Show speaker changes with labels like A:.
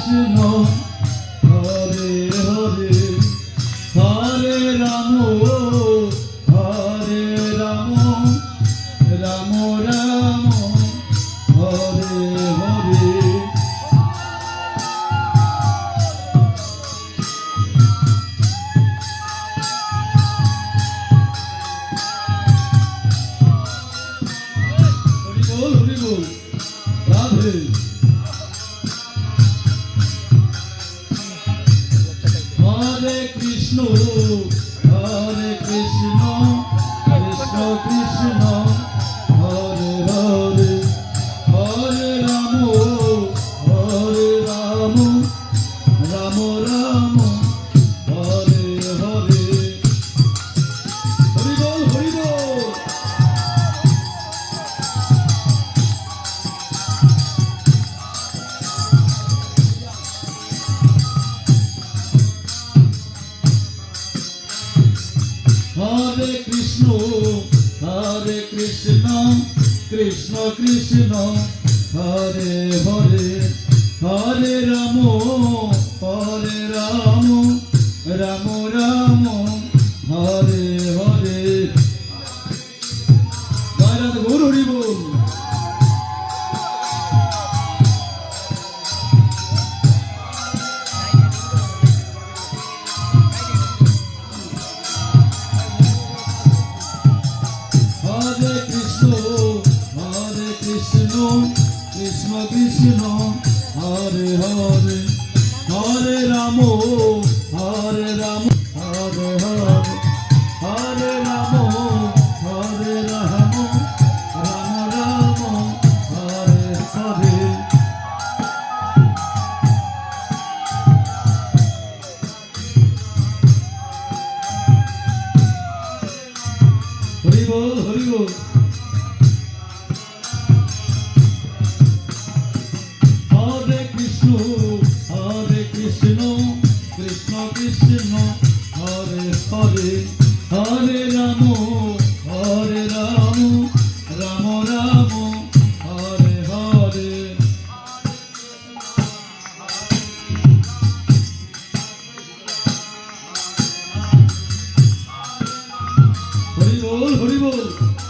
A: Krishna Hare Hare Hare Ram Ram Ram Hare Hare Hari বল Radhe হরে Krishna Krishna Krishna Hare Hare Hare Ram Ram Ram Hare Hare Hari বল Hari বল হরে Krishna Krishna Krishna Hare Hare Hare Ram Ram Ram Hare Hare বাইরাত Gour Hari বল হরে Krishna Krishna Krishna Hare Hare Hare Ram Hare Hare Hare Ram Ram Ram Hare Hare Hari বল Hari বল হরে Krishna Krishna Krishna Hare Hare Hare Ram Ram Ram Hare Hare Hari বল Hari বল